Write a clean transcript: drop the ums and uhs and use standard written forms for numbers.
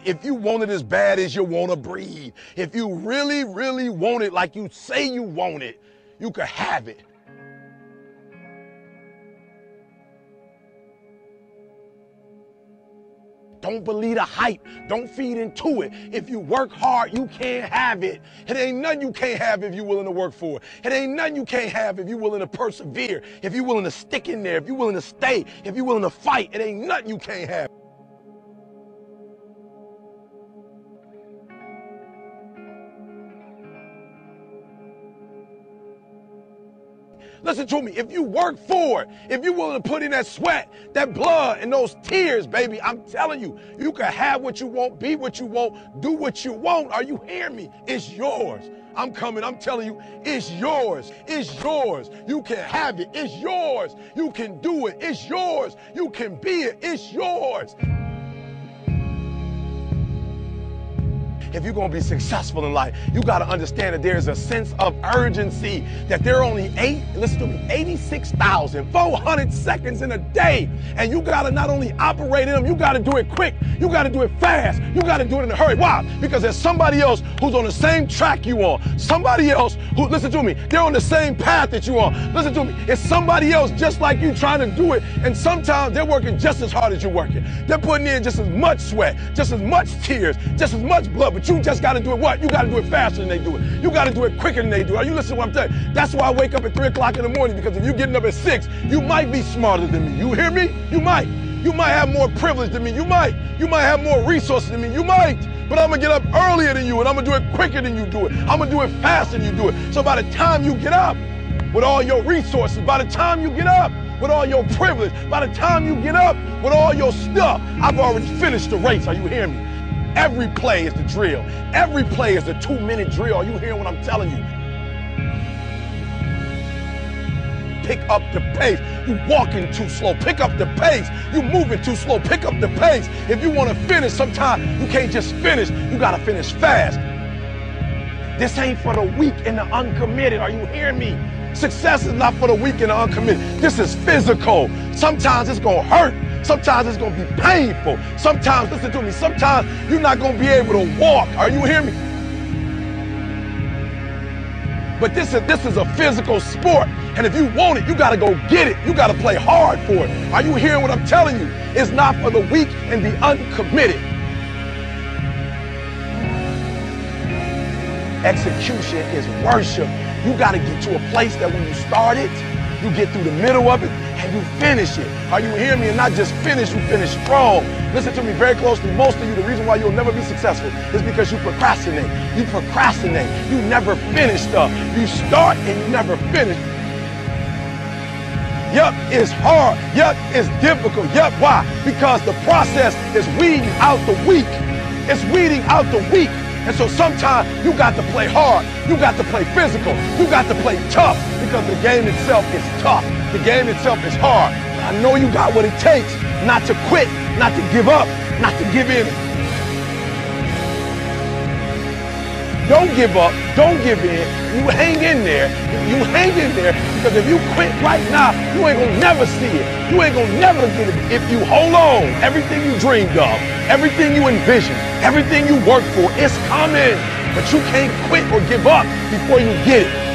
If you want it as bad as you want to breathe, if you really, really want it like you say you want it, you can have it. Don't believe the hype. Don't feed into it. If you work hard, you can't have it. It ain't nothing you can't have if you're willing to work for it. It ain't nothing you can't have if you're willing to persevere, if you're willing to stick in there, if you're willing to stay, if you're willing to fight. It ain't nothing you can't have. Listen to me, if you work for it, if you're willing to put in that sweat, that blood, and those tears, baby, I'm telling you, you can have what you want, be what you want, do what you want. Are you hearing me? It's yours. I'm coming, I'm telling you, it's yours. It's yours. You can have it. It's yours. You can do it. It's yours. You can be it. It's yours. If you're going to be successful in life, you got to understand that there's a sense of urgency, that there are only 86,400 seconds in a day. And you got to not only operate in them, you got to do it quick. You got to do it fast. You got to do it in a hurry. Why? Because there's somebody else who's on the same track you on. Somebody else who, listen to me, they're on the same path that you on. Listen to me, it's somebody else just like you trying to do it. And sometimes they're working just as hard as you're working. They're putting in just as much sweat, just as much tears, just as much blood. But you just got to do it what? You got to do it faster than they do it. You got to do it quicker than they do it. Are you listening to what I'm telling you? That's why I wake up at 3 o'clock in the morning, because if you're getting up at 6, you might be smarter than me. You hear me? You might. You might have more privilege than me. You might. You might have more resources than me. You might. But I'm going to get up earlier than you, and I'm going to do it quicker than you do it. I'm going to do it faster than you do it. So by the time you get up with all your resources, by the time you get up with all your privilege, by the time you get up with all your stuff, I've already finished the race. Are you hearing me? Every play is the drill. Every play is the 2-minute drill. Are you hearing what I'm telling you? Pick up the pace. You walking too slow. Pick up the pace. You moving too slow. Pick up the pace. If you want to finish, sometimes you can't just finish. You got to finish fast. This ain't for the weak and the uncommitted. Are you hearing me? Success is not for the weak and the uncommitted. This is physical. Sometimes it's going to hurt. Sometimes it's going to be painful. Sometimes, listen to me, sometimes you're not going to be able to walk. Are you hearing me? But this is a physical sport. And if you want it, you got to go get it. You got to play hard for it. Are you hearing what I'm telling you? It's not for the weak and the uncommitted. Execution is worship. You got to get to a place that when you start it, you get through the middle of it, and you finish it. Are you hearing me? And not just finish, you finish strong. Listen to me very closely. Most of you, the reason why you'll never be successful is because you procrastinate. You procrastinate. You never finish stuff. You start and you never finish. Yup, it's hard. Yup, it's difficult. Yup, why? Because the process is weeding out the weak. It's weeding out the weak. And so sometimes you got to play hard. You got to play physical. You got to play tough, because the game itself is tough. The game itself is hard. But I know you got what it takes not to quit, not to give up, not to give in. Don't give up. Don't give in. You hang in there. You hang in there, because if you quit right now, you ain't going to never see it. You ain't going to never get it. If you hold on, everything you dreamed of, everything you envisioned, everything you worked for, it's coming. But you can't quit or give up before you get it.